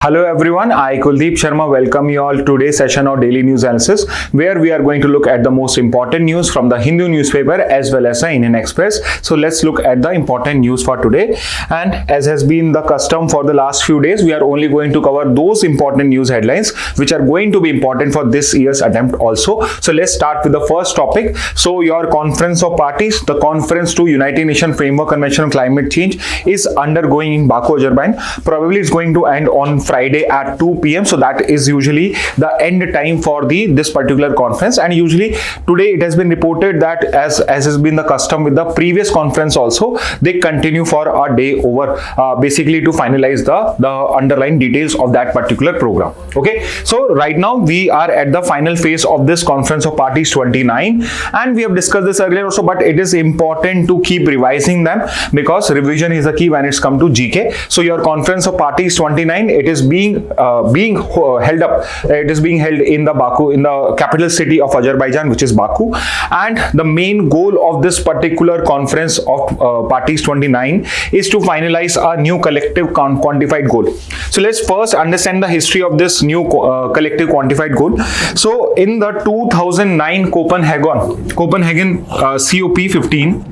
Hello everyone, I Kuldeep Sharma welcome you all to today's session of Daily News Analysis, where we are going to look at the most important news from the Hindu newspaper as well as the Indian Express. So let's look at the important news for today, and as has been the custom for the last few days, we are only going to cover those important news headlines which are going to be important for this year's attempt also. So let's start with the first topic. So your Conference of Parties, the Conference to United Nations Framework Convention on Climate Change is undergoing in Baku, Azerbaijan. Probably it's going to end on Friday at 2 p.m. So that is usually the end time for this particular conference, and usually today it has been reported that as has been the custom with the previous conference also, they continue for a day over basically to finalize the underlying details of that particular program. Okay, so right now we are at the final phase of this Conference of Parties 29, and we have discussed this earlier also, but it is important to keep revising them because revision is a key when it's come to GK. So your Conference of Parties 29, it is being held up. It is being held in the Baku, in the capital city of Azerbaijan, which is Baku. And the main goal of this particular Conference of Parties 29 is to finalize a new collective quantified goal. So let's first understand the history of this new collective quantified goal. So in the 2009 Copenhagen COP15,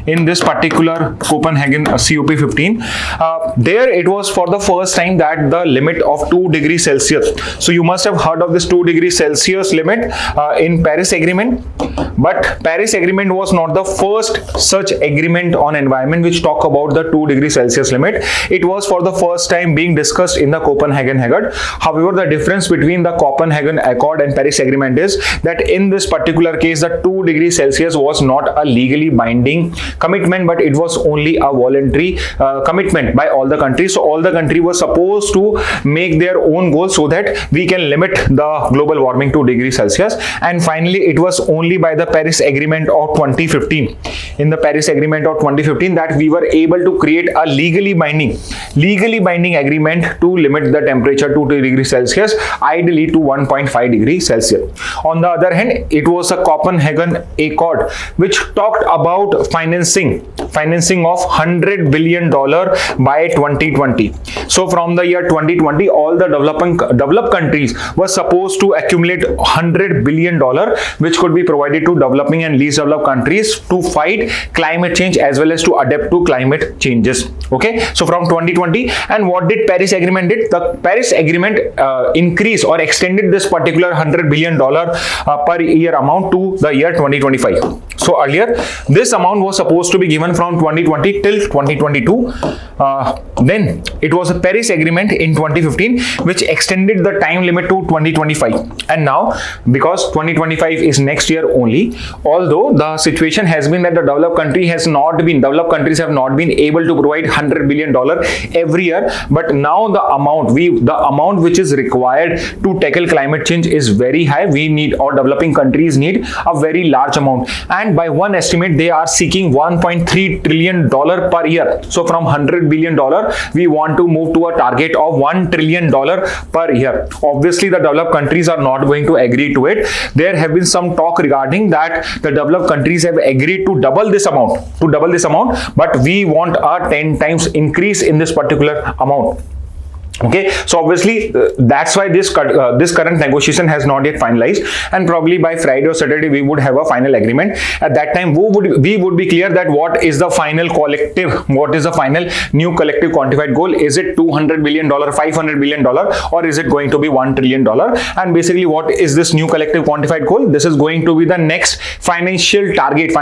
in this particular Copenhagen COP15, there it was for the first time that the limit of 2 degrees Celsius. So you must have heard of this 2 degrees Celsius limit in Paris Agreement, but Paris Agreement was not the first such agreement on environment which talk about the 2 degrees Celsius limit. It was for the first time being discussed in the Copenhagen Accord. However, the difference between the Copenhagen Accord and Paris Agreement is that in this particular case, the 2 degrees Celsius was not a legally binding commitment, but it was only a voluntary commitment by all the countries. So all the countries were supposed to make their own goals so that we can limit the global warming to 2 degrees Celsius. And finally, it was only by the Paris Agreement of 2015, in the Paris Agreement of 2015, that we were able to create a legally binding agreement to limit the temperature to 2 degrees Celsius, ideally to 1.5 degrees Celsius. On the other hand, it was a Copenhagen Accord which talked about financing of $100 billion by 2020. So from the year 2020, all the developed countries were supposed to accumulate $100 billion, which could be provided to developing and least developed countries to fight climate change as well as to adapt to climate changes. Okay, so from 2020, and what did Paris Agreement did? The Paris Agreement increased or extended this particular $100 billion per year amount to the year 2025. So earlier, this amount was supposed to be given from 2020 till 2022. Then it was a Paris Agreement in 2015 which extended the time limit to 2025, and now because 2025 is next year only, although the situation has been that the developed countries have not been able to provide $100 billion every year, but now the amount which is required to tackle climate change is very high. We need, or developing countries need, a very large amount, and by one estimate they are seeking $1.3 trillion per year. So from $100 billion we want to move to a target of $1 trillion per year. Obviously the developed countries are not going to agree to it. There have been some talk regarding that the developed countries have agreed to double this amount, but we want a 10 times increase in this particular amount. Okay, so obviously that's why this current negotiation has not yet finalized, and probably by Friday or Saturday we would have a final agreement. At that time we would be clear that what is the final new collective quantified goal. Is it $200 billion, $500 billion, or is it going to be $1 trillion? And basically, what is this new collective quantified goal? This is going to be the next financial target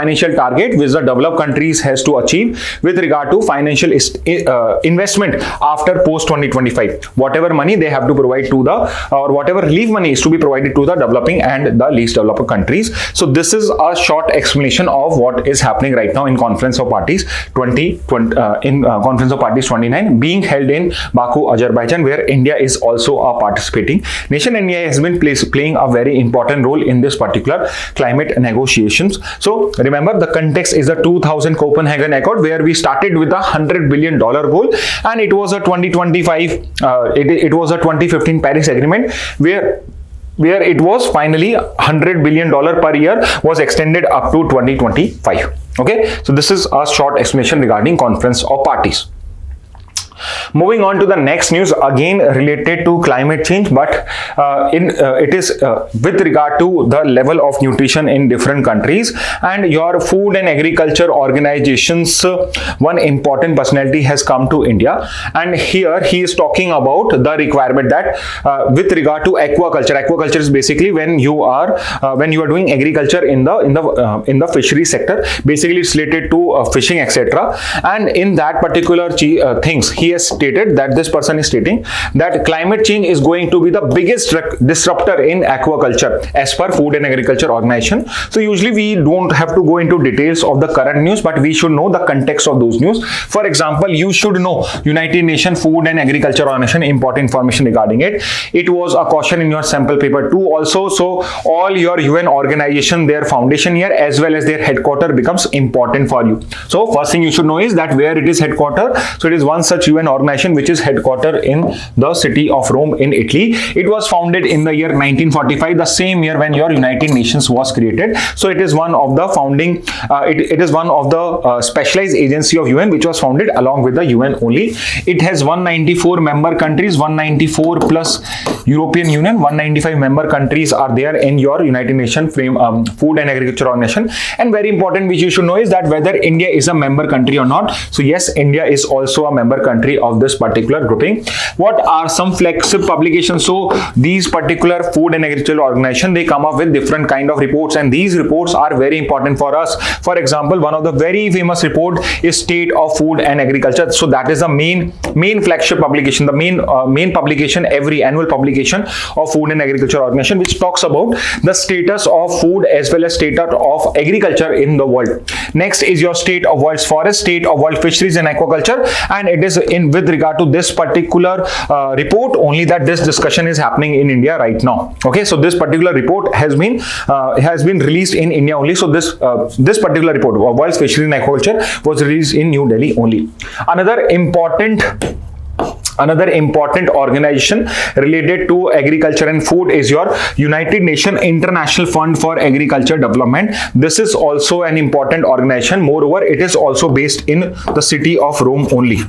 which the developed countries has to achieve with regard to financial investment after post 2025. Whatever money they have to provide to whatever relief money is to be provided to the developing and the least developed countries. So this is a short explanation of what is happening right now in Conference of Parties 29 being held in Baku, Azerbaijan, where India is also a participating nation. India has been playing a very important role in this particular climate negotiations. So remember, the context is the 2000 Copenhagen Accord, where we started with a $100 billion goal, and it was a 2015 Paris Agreement where it was finally $100 billion per year was extended up to 2025. Okay, so this is a short explanation regarding Conference of Parties. Moving on to the next news, again related to climate change, but it is with regard to the level of nutrition in different countries. And your food and agriculture organizations, one important personality has come to India, and here he is talking about the requirement that with regard to aquaculture. Aquaculture is basically when you are doing agriculture in the fishery sector. Basically, it's related to fishing, etc. And in that particular things, he has stated that this person is stating that climate change is going to be the biggest disruptor in aquaculture as per Food and Agriculture Organization. So usually we don't have to go into details of the current news, but we should know the context of those news. For example, you should know United Nations Food and Agriculture Organization, important information regarding it. It was a caution in your sample paper 2 also. So all your UN organization, their foundation year as well as their headquarter becomes important for you. So first thing you should know is that where it is headquartered. So it is one such UN organization which is headquartered in the city of Rome in Italy. It was founded in the year 1945, the same year when your United Nations was created. So it is one of the founding, it is one of the specialized agency of UN which was founded along with the UN only. It has 194 member countries, 194 plus European Union, 195 member countries are there in your United Nations Food and Agriculture Organization. And very important which you should know is that whether India is a member country or not. So yes, India is also a member country of this particular grouping. What are some flagship publications? So these particular Food and Agriculture Organization, they come up with different kind of reports, and these reports are very important for us. For example, one of the very famous report is State of Food and Agriculture. So that is the main flagship publication, the main publication, every annual publication of Food and Agriculture Organization, which talks about the status of food as well as status of agriculture in the world. Next is your state of world's forest, state of world fisheries and aquaculture, and it is in with regard to this particular report only that this discussion is happening in India right now. Okay, so this particular report has been released in India only. So this particular report of world's fisheries and aquaculture was released in New Delhi only. Another important organization related to agriculture and food is your United Nations International Fund for Agriculture Development. This is also an important organization. Moreover, it is also based in the city of Rome only.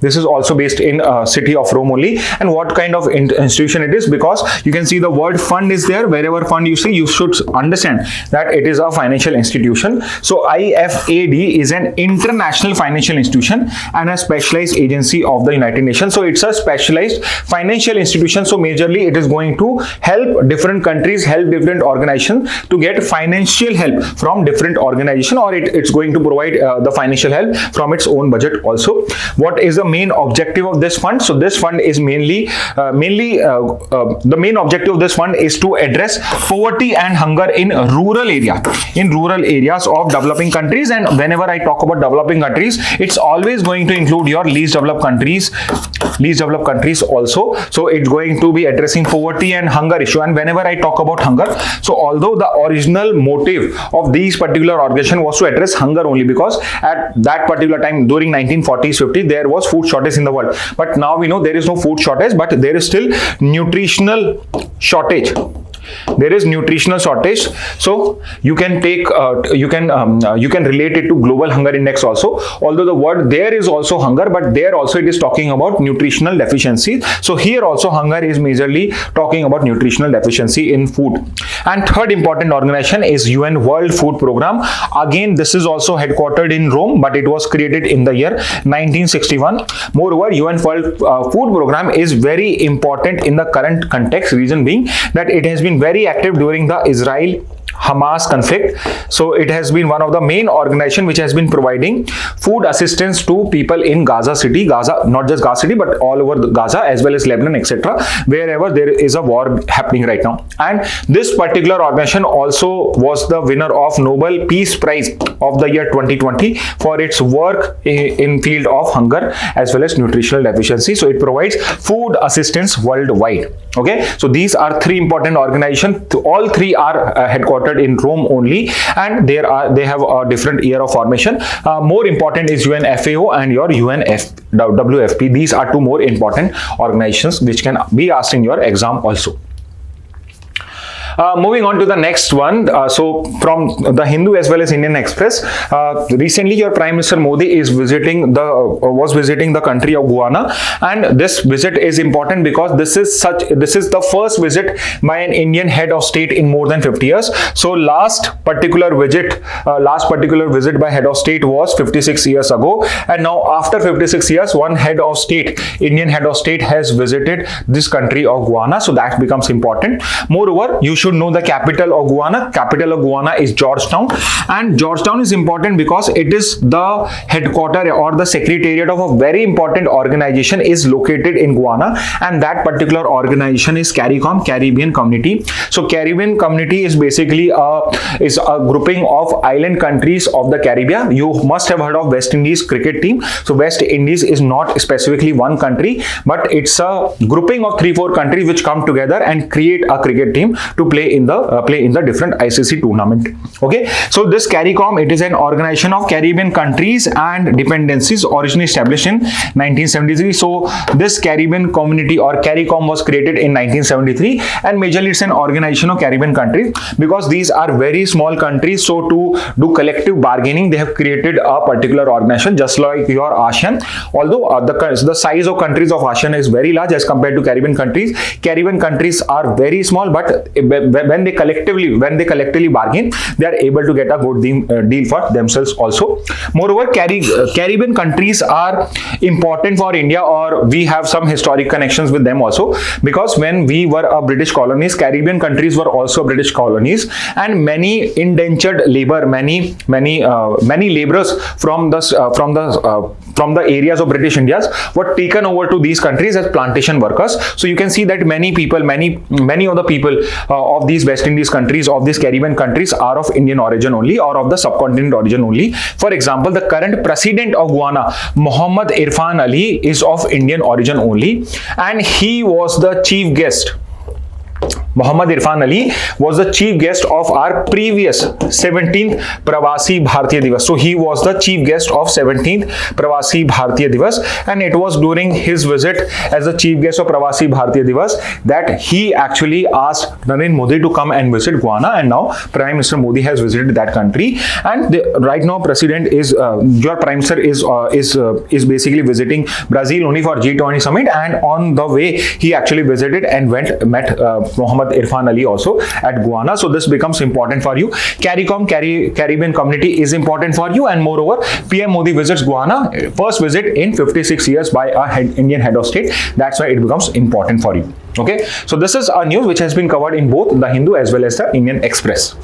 This is also based in city of Rome only. And what kind of institution it is? Because you can see the word fund is there. Wherever fund you see, you should understand that it is a financial institution. So IFAD is an international financial institution and a specialized agency of the United Nations. So it's a specialized financial institution. So majorly it is going to help different countries, help different organizations to get financial help from different organizations, or it's going to provide the financial help from its own budget also. What is the main objective of this fund? So this fund is mainly the main objective of this fund is to address poverty and hunger in rural areas of developing countries. And whenever I talk about developing countries, it's always going to include your least developed countries also. So it's going to be addressing poverty and hunger issue. And whenever I talk about hunger, so although the original motive of these particular organization was to address hunger only, because at that particular time during 1940s 50s there was food shortage in the world, but now we know there is no food shortage, but there is still nutritional shortage. There is nutritional shortage. So you can take you can relate it to global hunger index also, although the word there is also hunger, but there also it is talking about nutritional deficiency. So here also hunger is majorly talking about nutritional deficiency in food. And third important organization is UN World Food Program. Again, this is also headquartered in Rome, but it was created in the year 1961. Moreover, UN World Food Program is very important in the current context, reason being that it has been very active during the Israel-Hamas conflict. So it has been one of the main organizations which has been providing food assistance to people in Gaza city, not just Gaza city, but all over Gaza as well as Lebanon, etc., wherever there is a war happening right now. And this particular organization also was the winner of Nobel Peace Prize of the year 2020 for its work in field of hunger as well as nutritional deficiency. So it provides food assistance worldwide. Okay, so these are three important organizations. All three are headquartered in Rome only, and they have a different year of formation. More important is UNFAO and your UNWFP. These are two more important organizations which can be asked in your exam also. Moving on to the next one. So from the Hindu as well as Indian Express, recently your Prime Minister Modi is visiting the country of Guyana, and this visit is important because this is the first visit by an Indian head of state in more than 50 years. So last particular visit by head of state was 56 years ago, and now after 56 years, one Indian head of state has visited this country of Guyana. So that becomes important. Moreover, you should know the capital of Guyana. Capital of Guyana is Georgetown, and Georgetown is important because it is the headquarter or the secretariat of a very important organization is located in Guyana, and that particular organization is CARICOM, Caribbean Community. So Caribbean Community is basically a grouping of island countries of the Caribbean. You must have heard of West Indies cricket team. So West Indies is not specifically one country, but it's a grouping of 3-4 countries which come together and create a cricket team to play in the different ICC tournament. Okay, so this CARICOM, it is an organization of Caribbean countries and dependencies, originally established in 1973. So this Caribbean Community or CARICOM was created in 1973, and majorly it's an organization of Caribbean countries because these are very small countries. So to do collective bargaining, they have created a particular organization, just like your ASEAN. Although the size of countries of ASEAN is very large as compared to Caribbean countries. Caribbean countries are very small, but when they collectively bargain, they are able to get a good deal for themselves also. Moreover, Caribbean countries are important for India, or we have some historic connections with them also, because when we were a British colonies, Caribbean countries were also British colonies, and many indentured labor, many laborers from the areas of British Indias were taken over to these countries as plantation workers. So you can see that many of the people of these West Indies countries, of these Caribbean countries, are of Indian origin only, or of the subcontinent origin only. For example, the current president of Guyana, Muhammad Irfan Ali, is of Indian origin only, and he was the chief guest. Muhammad Irfan Ali was the chief guest of our previous 17th Pravasi Bharatiya Divas. So he was the chief guest of 17th Pravasi Bharatiya Divas, and it was during his visit as the chief guest of Pravasi Bharatiya Divas that he actually asked Narendra Modi to come and visit Guyana, and now Prime Minister Modi has visited that country. And right now, your Prime Minister is basically visiting Brazil only for G20 summit, and on the way he actually visited and met Muhammad Irfan Ali also at Guyana. So this becomes important for you. CARICOM, Caribbean Community, is important for you, and moreover, PM Modi visits Guyana, first visit in 56 years by a Indian head of state. That's why it becomes important for you. Okay, so this is a news which has been covered in both the Hindu as well as the Indian Express.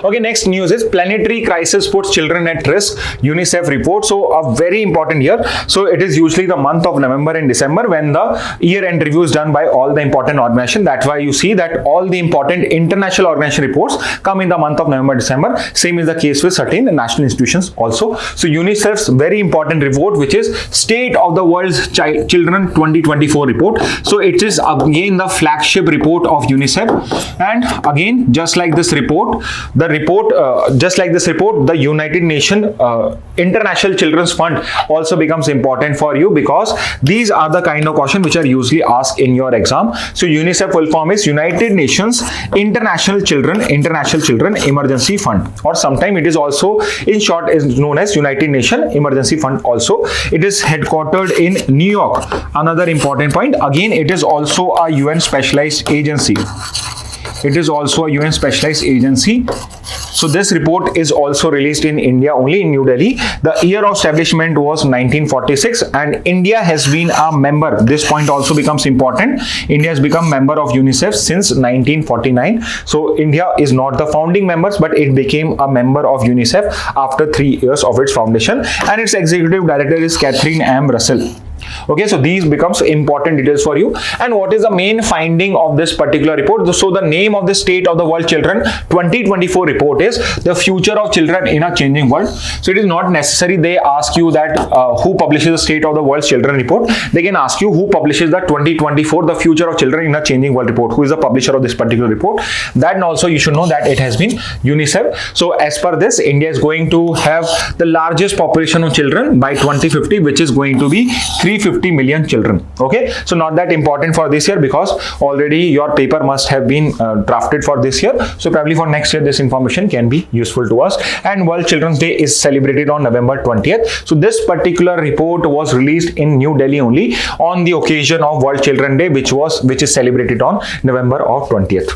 Okay, next news is planetary crisis puts children at risk, UNICEF report. So a very important year. So it is usually the month of November and December when the year-end review is done by all the important organizations. That's why you see that all the important international organization reports come in the month of November, December. Same is the case with certain national institutions also. So UNICEF's very important report, which is State of the World's Children 2024 report. So it is again the flagship report of UNICEF, and again, just like this report, the United Nations International Children's Fund also becomes important for you, because these are the kind of questions which are usually asked in your exam. So UNICEF full form is United Nations International Children Emergency Fund, or sometimes it is also in short is known as United Nations Emergency Fund also. It is headquartered in New York. Another important point, again, it is also a UN specialized agency. So this report is also released in India, only in New Delhi. The year of establishment was 1946, and India has been a member. This point also becomes important. India has become member of UNICEF since 1949. So India is not the founding members, but it became a member of UNICEF after 3 years of its foundation, and its executive director is Catherine M. Russell. Okay, so these becomes important details for you. And what is the main finding of this particular report? So the name of the State of the World Children 2024 report is The Future of Children in a Changing World. So it is not necessary they ask you that who publishes the State of the World Children report. They can ask you who publishes the 2024 The Future of Children in a Changing World report. Who is the publisher of this particular report? That also you should know that it has been UNICEF. So as per this, India is going to have the largest population of children by 2050, which is going to be 350 250 million children. Okay, so not that important for this year because already your paper must have been drafted for this year. So probably for next year this information can be useful to us. And World Children's Day is celebrated on November 20th. So this particular report was released in New Delhi only on the occasion of World Children's Day, which is celebrated on November of 20th.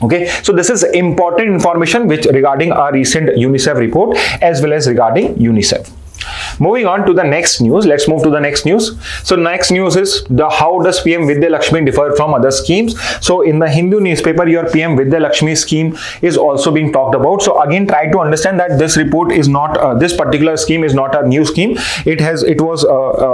Okay, so this is important information which regarding our recent UNICEF report as well as regarding UNICEF. Moving on to the next news, let's move to the next news. So next news is how does PM Vidya Lakshmi differ from other schemes? So in the Hindu newspaper, your PM Vidya Lakshmi scheme is also being talked about. So again, try to understand that this report is not, this particular scheme is not a new scheme. It was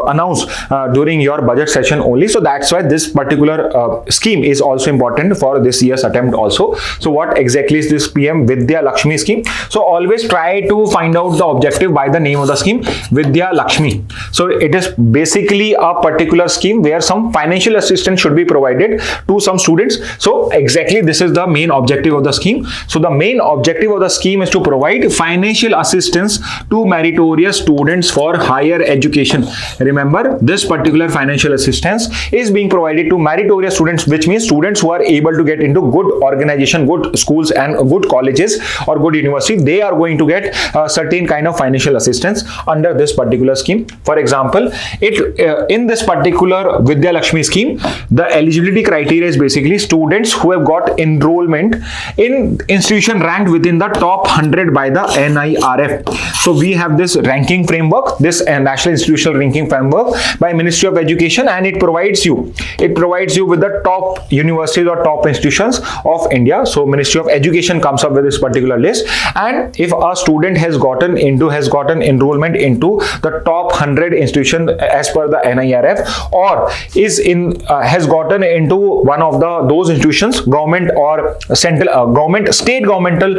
announced during your budget session only. So that's why this particular scheme is also important for this year's attempt also. So what exactly is this PM Vidya Lakshmi scheme? So always try to find out the objective by the name of the scheme, Vidya Lakshmi. So it is basically a particular scheme where some financial assistance should be provided to some students. So exactly this is the main objective of the scheme. So the main objective of the scheme is to provide financial assistance to meritorious students for higher education. Remember, this particular financial assistance is being provided to meritorious students, which means students who are able to get into good organization, good schools and good colleges or good university. They are going to get a certain kind of financial assistance under this particular scheme. For example, in this particular Vidya Lakshmi scheme, the eligibility criteria is basically students who have got enrollment in institution ranked within the top 100 by the NIRF. So we have this ranking framework, this National Institutional Ranking Framework by Ministry of Education, and it provides you with the top universities or top institutions of India. So Ministry of Education comes up with this particular list, and if a student has gotten enrollment into the top 100 institution as per the NIRF, or has gotten into one of those institutions, government or central state governmental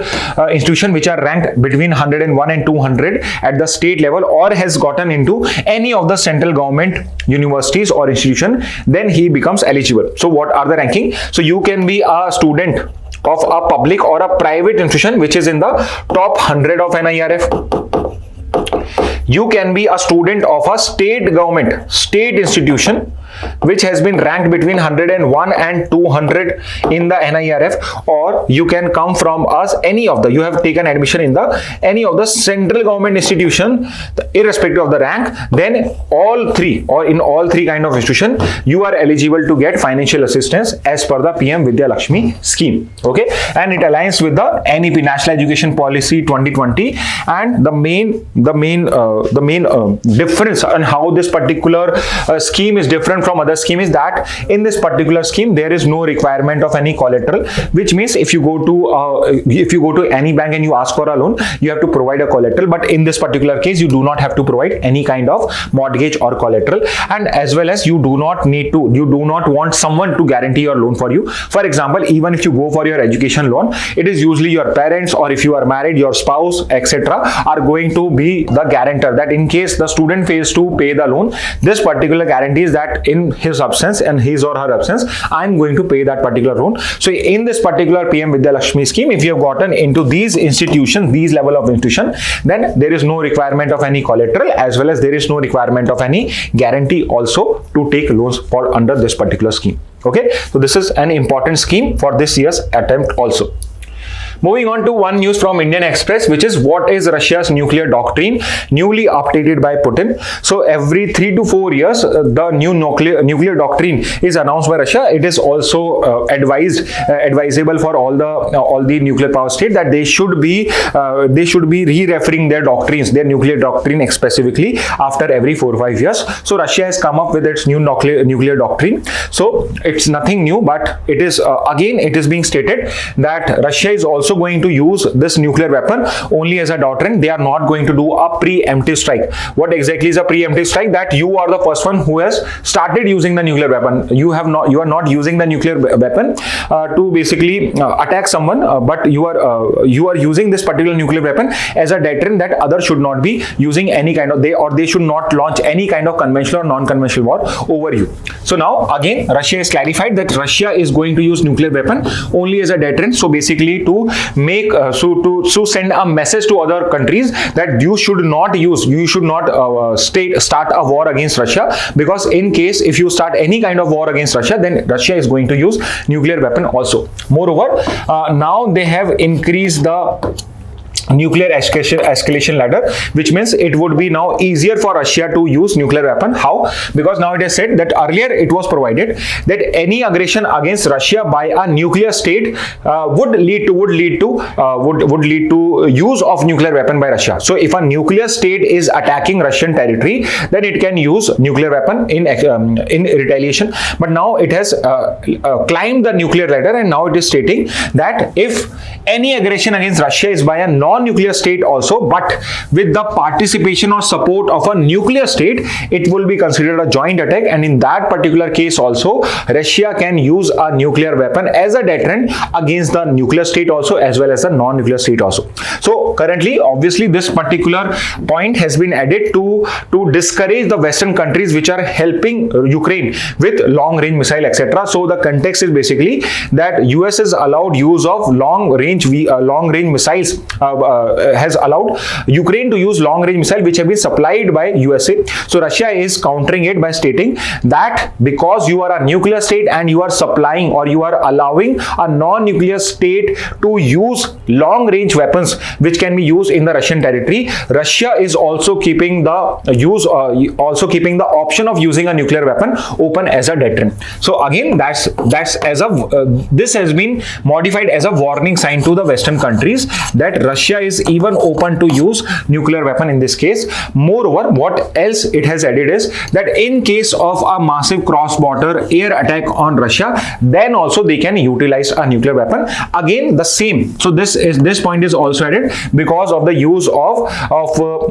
institution which are ranked between 101 and 200 at the state level, or has gotten into any of the central government universities or institution, then he becomes eligible. So what are the ranking? So you can be a student of a public or a private institution which is in the top 100 of NIRF. You can be a student of a state institution which has been ranked between 101 and 200 in the NIRF, or you can come from you have taken admission in any of the central government institution, irrespective of the rank. Then in all three kind of institution, you are eligible to get financial assistance as per the PM Vidya Lakshmi scheme. Okay, and it aligns with the NEP, National Education Policy 2020, and the main difference and how this particular scheme is different from other scheme is that in this particular scheme there is no requirement of any collateral, which means if you go to any bank and you ask for a loan, you have to provide a collateral, but in this particular case you do not have to provide any kind of mortgage or collateral, and as well as you do not want someone to guarantee your loan for you. For example, even if you go for your education loan, it is usually your parents, or if you are married, your spouse, etc., are going to be the guarantor, that in case the student fails to pay the loan, this particular guarantees that in his absence and his or her absence, I am going to pay that particular loan. So in this particular PM Vidya Lakshmi scheme, if you have gotten into these institutions, these level of institution, then there is no requirement of any collateral, as well as there is no requirement of any guarantee also to take loans for under this particular scheme. Okay, so this is an important scheme for this year's attempt also. Moving on to one news from Indian Express, which is what is Russia's nuclear doctrine, newly updated by Putin. So every 3 to 4 years, the new nuclear doctrine is announced by Russia. It is also advisable for all the nuclear power states that they should be re-referring their doctrines, their nuclear doctrine specifically after every 4 or 5 years. So Russia has come up with its new nuclear doctrine. So it's nothing new, but it is again it is being stated that Russia is also going to use this nuclear weapon only as a doctrine. They are not going to do a preemptive strike. What exactly is a preemptive strike? That you are the first one who has started using the nuclear weapon. You are not using the nuclear weapon to basically attack someone, but you are using this particular nuclear weapon as a deterrent that others should not be using any kind of they should not launch any kind of conventional or non-conventional war over you. So now again Russia has clarified that Russia is going to use nuclear weapon only as a deterrent. So basically to make to send a message to other countries that you should not start a war against Russia, because in case if you start any kind of war against Russia, then Russia is going to use nuclear weapon also. Moreover, now they have increased the nuclear escalation ladder, which means it would be now easier for Russia to use nuclear weapon. How? Because now it is said that earlier it was provided that any aggression against Russia by a nuclear state would lead to use of nuclear weapon by Russia. So if a nuclear state is attacking Russian territory, then it can use nuclear weapon in retaliation. But now it has climbed the nuclear ladder, and now it is stating that if any aggression against Russia is by a non-nuclear state also, but with the participation or support of a nuclear state, it will be considered a joint attack, and in that particular case also Russia can use a nuclear weapon as a deterrent against the nuclear state also, as well as the non-nuclear state also. So currently, obviously, this particular point has been added to discourage the Western countries which are helping Ukraine with long-range missile, etc. So the context is basically that US has allowed use of long-range missiles, has allowed Ukraine to use long-range missile which have been supplied by USA. So Russia is countering it by stating that because you are a nuclear state and you are supplying or you are allowing a non-nuclear state to use long-range weapons which can be used in the Russian territory, Russia is also keeping the option of using a nuclear weapon open as a deterrent. So again, this has been modified as a warning sign to the Western countries that Russia is even open to use nuclear weapon in this case. Moreover, what else it has added is that in case of a massive cross-border air attack on Russia, then also they can utilize a nuclear weapon. Again, the same. So this point is also added because of the use of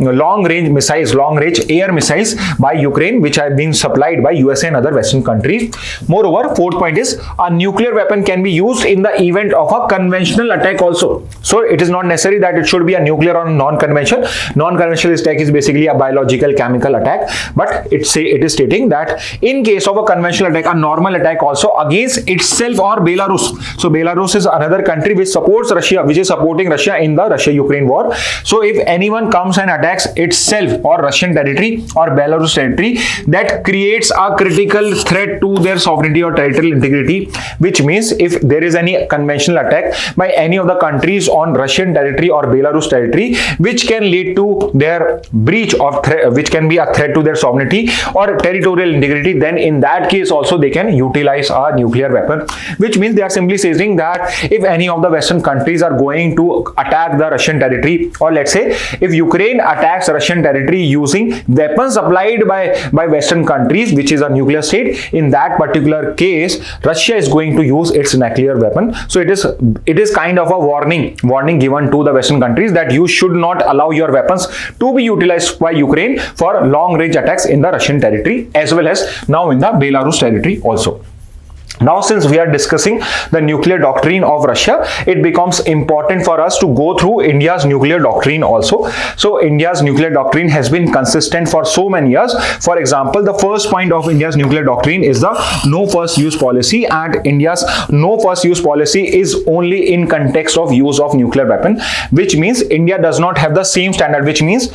long-range missiles, long-range air missiles by Ukraine, which have been supplied by USA and other Western countries. Moreover, fourth point is a nuclear weapon can be used in the event of a conventional attack also. So it is not necessary that it should be a nuclear or non-conventional. Non-conventional attack is basically a biological, chemical attack, but it is stating that in case of a conventional attack, a normal attack also against itself or Belarus. So Belarus is another country which supports Russia, which is supporting Russia in the Russia-Ukraine war. So if anyone comes and attacks itself or Russian territory or Belarus territory, that creates a critical threat to their sovereignty or territorial integrity, which means if there is any conventional attack by any of the countries on Russian territory or Belarus territory, which can lead to their breach of which can be a threat to their sovereignty or territorial integrity, then in that case also they can utilize a nuclear weapon, which means they are simply saying that if any of the Western countries are going to attack the Russian territory, or let's say if Ukraine attacks Russian territory using weapons supplied by Western countries, which is a nuclear state, in that particular case Russia is going to use its nuclear weapon. So it is kind of a warning given to the Western countries that you should not allow your weapons to be utilized by Ukraine for long-range attacks in the Russian territory, as well as now in the Belarus territory also. Now, since we are discussing the nuclear doctrine of Russia, it becomes important for us to go through India's nuclear doctrine also. So, India's nuclear doctrine has been consistent for so many years. For example, the first point of India's nuclear doctrine is the no first use policy, and India's no first use policy is only in context of use of nuclear weapon, which means India does not have the same standard, which means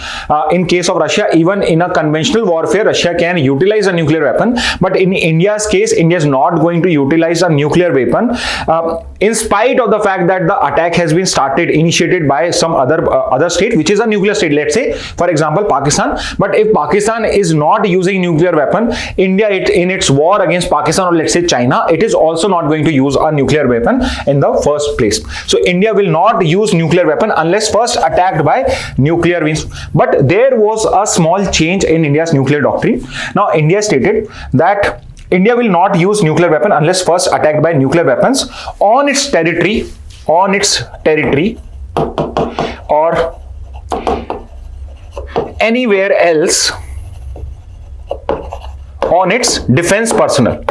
in case of Russia, even in a conventional warfare, Russia can utilize a nuclear weapon, but in India's case, India is not going to utilize a nuclear weapon in spite of the fact that the attack has been initiated by some other state which is a nuclear state, let's say for example Pakistan. But if Pakistan is not using nuclear weapon, India in its war against Pakistan, or let's say China, it is also not going to use a nuclear weapon in the first place. So India will not use nuclear weapon unless first attacked by nuclear means. But there was a small change in India's nuclear doctrine. Now India stated that India will not use nuclear weapon unless first attacked by nuclear weapons on its territory, or anywhere else on its defense personnel.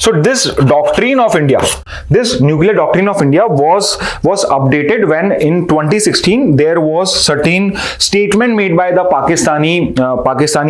So this doctrine of India, this nuclear doctrine of India was updated when in 2016 there was certain statement made by the Pakistani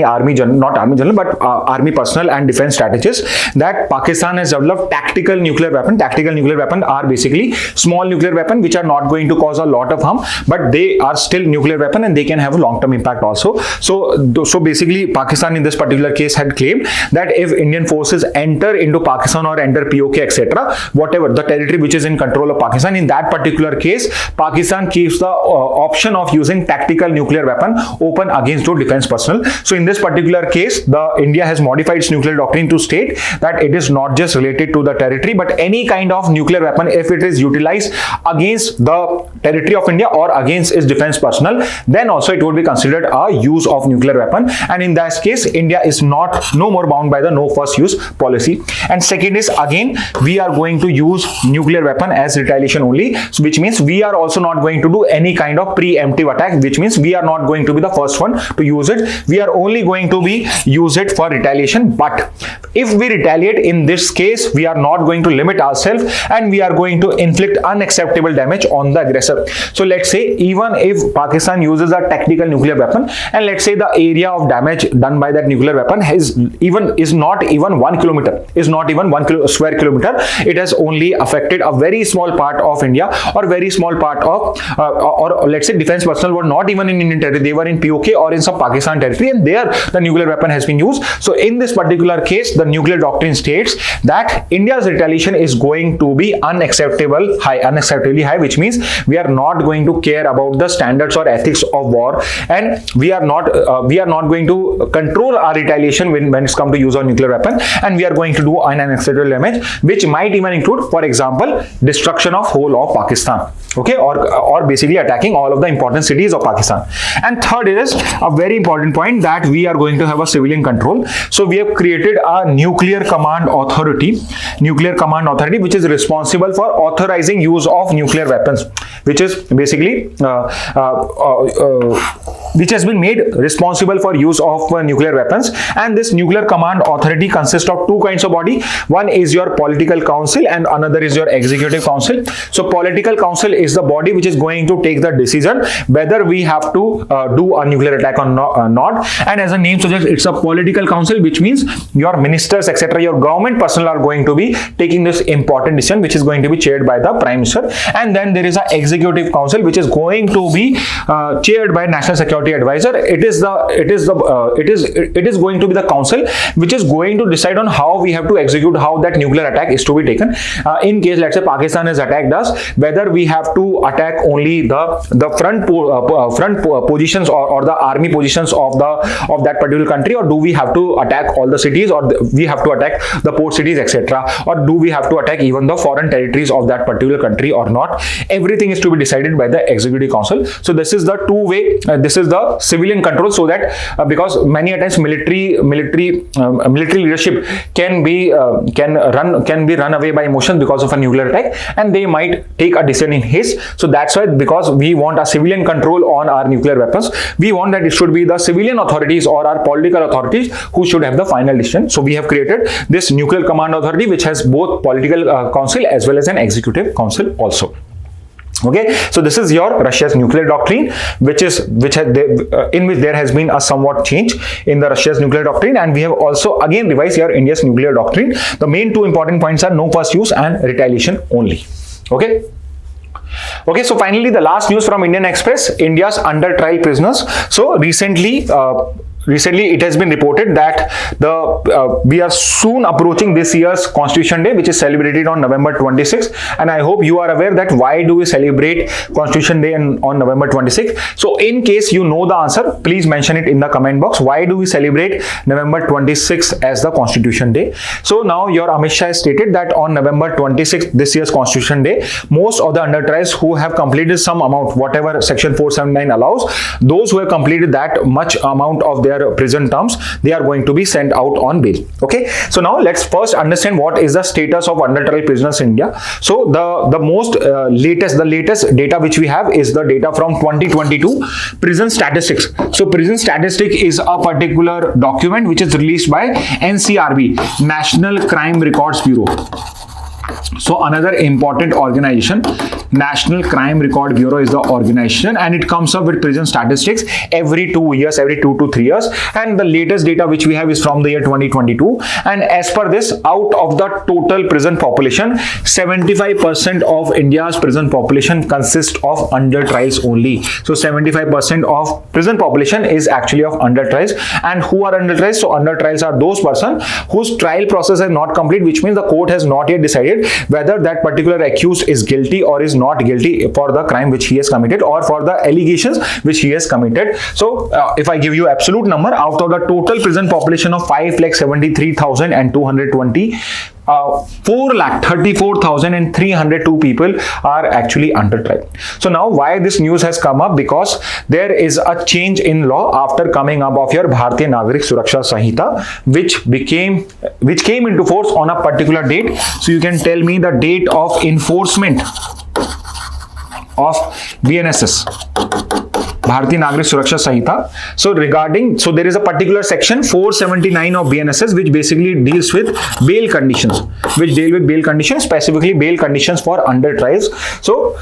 army general, not army general, but army personnel and defense strategists, that Pakistan has developed tactical nuclear weapon. Tactical nuclear weapon are basically small nuclear weapon which are not going to cause a lot of harm, but they are still nuclear weapon and they can have a long-term impact also. So basically Pakistan in this particular case had claimed that if Indian forces enter into Pakistan or enter POK, etc., whatever the territory which is in control of Pakistan, in that particular case Pakistan keeps the option of using tactical nuclear weapon open against those defense personnel. So in this particular case, the India has modified its nuclear doctrine to state that it is not just related to the territory, but any kind of nuclear weapon, if it is utilized against the territory of India or against its defense personnel, then also it would be considered a use of nuclear weapon. And in that case, India is no more bound by the no first use policy. And second is, again, we are going to use nuclear weapon as retaliation only, so which means we are also not going to do any kind of preemptive attack, which means we are not going to be the first one to use it. We are only going to be use it for retaliation. But if we retaliate in this case, we are not going to limit ourselves and we are going to inflict unacceptable damage on the aggressor. So let's say even if Pakistan uses a tactical nuclear weapon, and let's say the area of damage done by that nuclear weapon is not even 1 kilometer, is not even 1 square kilometer. It has only affected a very small part of India, or very small part of or let's say defense personnel were not even in Indian territory, they were in POK or in some Pakistan territory, and there the nuclear weapon has been used. So in this particular case, the nuclear doctrine states that India's retaliation is going to be unacceptably high, which means we are not going to care about the standards or ethics of war, and we are not going to control our retaliation when it's come to use of nuclear weapon, and we are going to do an unacceptable damage, which might even include, for example, destruction of whole of Pakistan, okay, or basically attacking all of the important cities of Pakistan. And third is a very important point, that we are going to have a civilian control. So we have created a nuclear command authority, which is responsible for authorizing use of nuclear weapons, which is basically which has been made responsible for use of nuclear weapons. And this nuclear command authority consists of two kinds of body. One is your political council and another is your executive council. So political council is the body which is going to take the decision whether we have to do a nuclear attack or not. And as the name suggests, it's a political council, which means your ministers, etc., your government personnel are going to be taking this important decision, which is going to be chaired by the Prime Minister. And then there is an executive council which is going to be chaired by National Security Advisor. It is going to be the council which is going to decide on how we have to execute, how that nuclear attack is to be taken. In case, let's say, Pakistan has attacked us, whether we have to attack only the front positions or the army positions of that particular country, or do we have to attack all the cities, or we have to attack the port cities, etc., or do we have to attack even the foreign territories of that particular country or not? Everything is to be decided by the executive council. So this is the two-way, this is the civilian control, so that because many a times military leadership can be run away by emotion because of a nuclear attack, and they might take a decision in haste. So that's why, because we want a civilian control on our nuclear weapons, we want that it should be the civilian authorities or our political authorities who should have the final decision. So we have created this nuclear command authority, which has both political council as well as an executive council also. Okay, so this is your Russia's nuclear doctrine, in which there has been a somewhat change in the Russia's nuclear doctrine, and we have also again revised your India's nuclear doctrine. The main two important points are no first use and retaliation only. Okay, so finally the last news from Indian Express, India's under trial prisoners. So recently it has been reported that we are soon approaching this year's Constitution Day, which is celebrated on November 26th. And I hope you are aware that why do we celebrate Constitution Day on November 26th. So in case you know the answer, please mention it in the comment box. Why do we celebrate November 26th as the Constitution Day? So now your Amit Shah has stated that on November 26th, this year's Constitution Day, most of the under trials who have completed some amount, whatever Section 479 allows, those who have completed that much amount of their their prison terms, they are going to be sent out on bail. Okay, so now let's first understand what is the status of under trial prisoners in India. So the latest data which we have is the data from 2022 prison statistics. So prison statistic is a particular document which is released by NCRB, National Crime Records Bureau. So another important organization, National Crime Record Bureau is the organization, and it comes up with prison statistics every 2 years, every 2 to 3 years, and the latest data which we have is from the year 2022. And as per this, out of the total prison population, 75% of India's prison population consists of under trials only. So 75% of prison population is actually of under trials. And who are under trials? So under trials are those persons whose trial process is not complete, which means the court has not yet decided whether that particular accused is guilty or is not guilty for the crime which he has committed or for the allegations which he has committed. So if I give you absolute number, out of the total prison population of 5,73,220, 4,34,302 people are actually under trial. So now why this news has come up? Because there is a change in law after coming up of your Bharatiya Nagarik Suraksha Sanhita, which came into force on a particular date. So you can tell me the date of enforcement of BNSS, Bharatiya Nagarik Suraksha Sanhita. So there is a particular section 479 of BNSS which basically deals with bail conditions, specifically bail conditions for under trials. So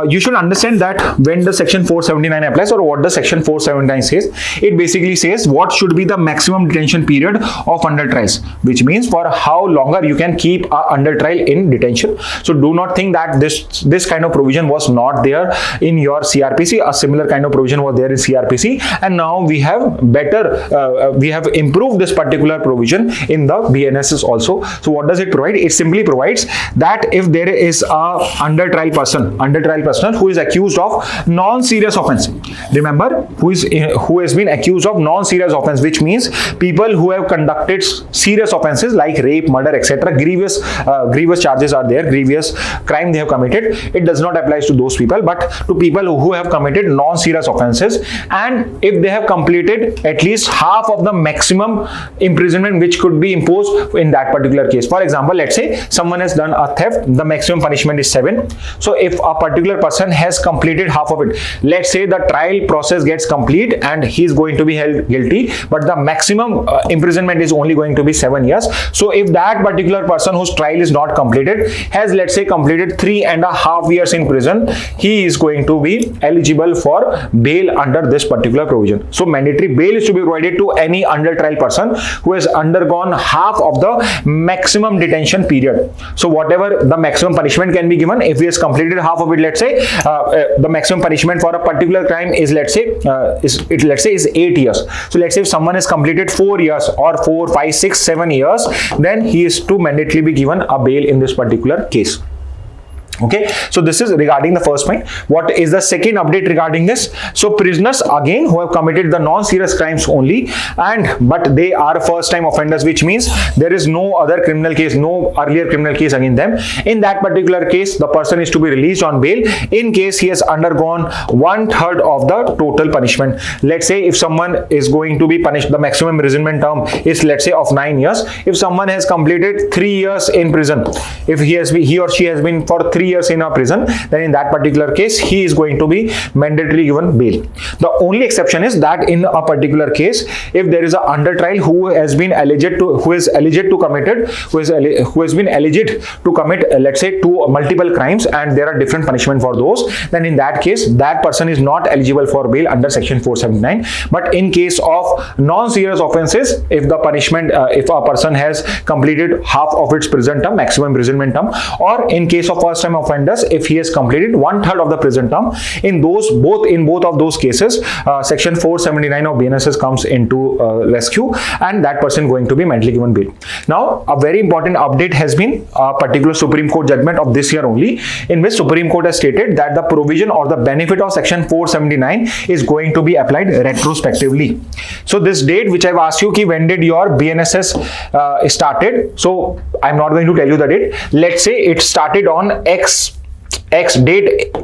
you should understand that when the section 479 applies, or what the section 479 says, it basically says what should be the maximum detention period of under trials, which means for how longer you can keep a under trial in detention. So do not think that this kind of provision was not there in your CRPC. A similar kind of provision was there in CRPC, and now we have improved this particular provision in the BNSS also. So what does it provide? It simply provides that if there is a under trial person who is accused of non-serious offense, remember, who has been accused of non-serious offense, which means people who have conducted serious offenses like rape, murder, etc. grievous charges are there, grievous crime they have committed. It does not apply to those people, but to people who have committed non-serious offenses, and if they have completed at least half of the maximum imprisonment which could be imposed in that particular case. For example, let's say someone has done a theft, the maximum punishment is 7. So if a particular person has completed half of it, let's say the trial process gets complete and he is going to be held guilty, but the maximum imprisonment is only going to be 7 years. So if that particular person whose trial is not completed has, let's say, completed 3.5 years in prison, he is going to be eligible for bail under this particular provision. So mandatory bail is to be provided to any under trial person who has undergone half of the maximum detention period. So whatever the maximum punishment can be given, if he has completed half of it, let's say the maximum punishment for a particular crime is, let's say is 8 years. So let's say if someone has completed 4 years or 4, 5, 6, 7 years, then he is to mandatorily be given a bail in this particular case. Okay, so this is regarding the first point. What is the second update regarding this? So prisoners again who have committed the non-serious crimes only, but they are first time offenders, which means there is no other criminal case, no earlier criminal case against them. In that particular case, the person is to be released on bail in case he has undergone 1/3 of the total punishment. Let's say if someone is going to be punished, the maximum imprisonment term is, let's say, of 9 years. If someone has completed 3 years in prison, if he or she has been for 3 years in a prison, then in that particular case he is going to be mandatorily given bail. The only exception is that in a particular case, if there is a under trial who has been alleged to commit, let's say, multiple crimes, and there are different punishment for those, then in that case that person is not eligible for bail under section 479. But in case of non-serious offenses, if the punishment if a person has completed half of its prison term, maximum imprisonment term, or in case of first time offenders, if he has completed 1/3 of the prison term, in both of those cases, section 479 of BNSS comes into rescue, and that person going to be mentally given bail. Now a very important update has been a particular Supreme Court judgment of this year only, in which Supreme Court has stated that the provision or the benefit of section 479 is going to be applied retrospectively. So this date which I've asked you, when did your BNSS started? So I'm not going to tell you the date. Let's say it started on X date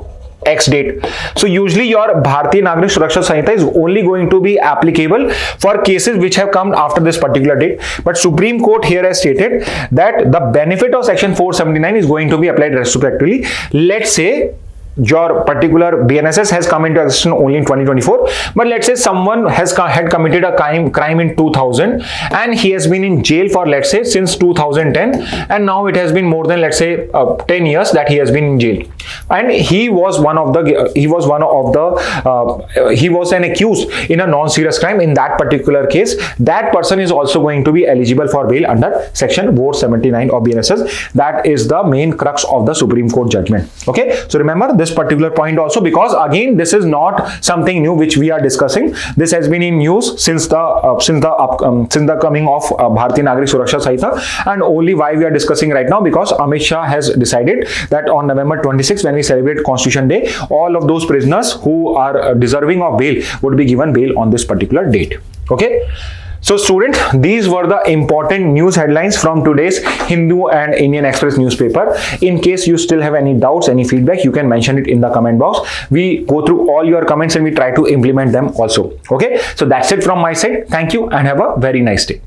X date. So usually your Bharatiya Nagrik Suraksha Sanhita is only going to be applicable for cases which have come after this particular date. But Supreme Court here has stated that the benefit of Section 479 is going to be applied retrospectively. Let's say your particular BNSS has come into existence only in 2024, but let's say someone had committed a crime in 2000 and he has been in jail for, let's say, since 2010, and now it has been more than, let's say, 10 years that he has been in jail, and he was an accused in a non-serious crime. In that particular case, that person is also going to be eligible for bail under Section 479 of BNSS. That is the main crux of the Supreme Court judgment. Okay, so remember this particular point also, because again this is not something new which we are discussing. This has been in news since the coming of Bharatiya Nagrik Suraksha Sanhita, and only why we are discussing right now because Amit Shah has decided that on November 26, when we celebrate Constitution Day, all of those prisoners who are deserving of bail would be given bail on this particular date. Okay. So students, these were the important news headlines from today's Hindu and Indian Express newspaper. In case you still have any doubts, any feedback, you can mention it in the comment box. We go through all your comments and we try to implement them also. Okay, so that's it from my side. Thank you and have a very nice day.